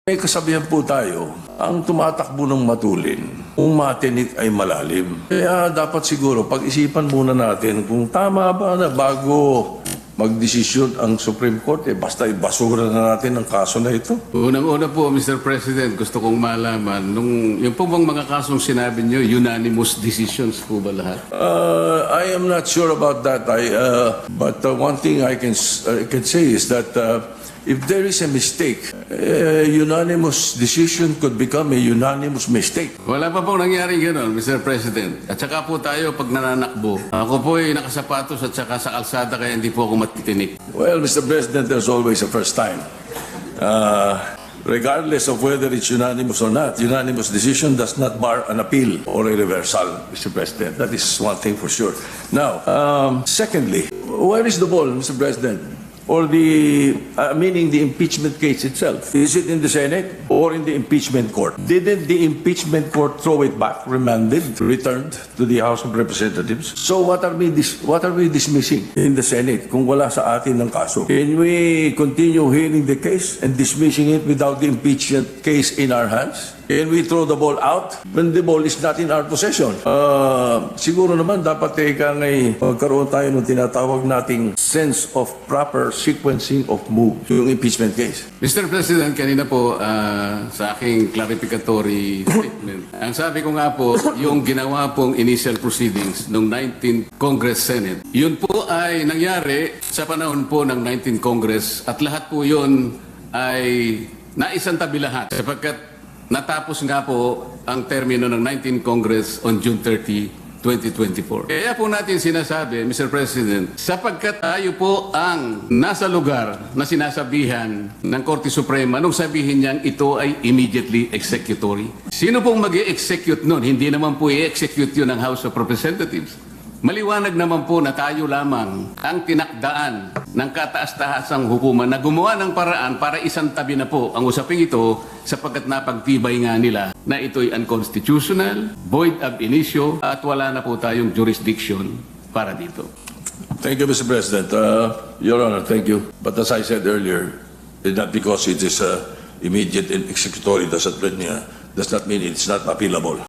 May kasabihan po tayo, ang tumatakbo ng matulin, kung matinik ay malalim. Kaya dapat siguro pag-isipan muna natin kung tama ba na bago magdesisyon ang Supreme Court, basta ibasura na natin ang kaso na ito. Unang-una po, Mr. President, gusto kong malaman, yung po bang mga kasong sinabi niyo, unanimous decisions po ba lahat? I am not sure about that. But one thing I can say is that if there is a mistake, a unanimous decision could become a unanimous mistake. Wala pa pong nangyari gano'n, Mr. President. At saka po tayo pag nananakbo. Ako po ay nakasapatos at saka sa kalsada kaya hindi po ako matitinik. Well, Mr. President, there's always a first time. Regardless of whether it's unanimous or not, unanimous decision does not bar an appeal or a reversal, Mr. President. That is one thing for sure. Now, secondly, where is the ball, Mr. President? Or meaning the impeachment case itself? Is it in the Senate or in the impeachment court? Didn't the impeachment court throw it back, remanded, returned to the House of Representatives? So what are we dismissing in the Senate kung wala sa atin ng kaso? Can we continue hearing the case and dismissing it without the impeachment case in our hands? Can we throw the ball out when the ball is not in our possession? Siguro naman dapat magkaroon tayo ng tinatawag nating sense of proper sequencing of moves yung impeachment case. Mr. President, kanina po sa aking clarificatory statement, ang sabi ko nga po, yung ginawa pong initial proceedings ng 19th Congress Senate, yun po ay nangyari sa panahon po ng 19th Congress at lahat po yun ay naisantabi lahat sapagkat natapos nga po ang termino ng 19th Congress on June 30, 2024. Kaya po natin sinasabi, Mr. President, sapagkat tayo po ang nasa lugar na sinasabihan ng Korte Suprema nung sabihin niyang ito ay immediately executory. Sino pong mag-i-execute nun? Hindi naman po i-execute yun ng House of Representatives. Maliwanag naman po na tayo lamang ang tinakdaan ng kataas-tahasang hukuman na gumawa ng paraan para isantabi na po ang usaping ito sapagkat napagtibay nga nila na ito'y unconstitutional, void ab initio at wala na po tayong jurisdiction para dito. Thank you, Mr. President. Your Honor, thank you. But as I said earlier, not because it is immediate and executory does not mean it's not appealable.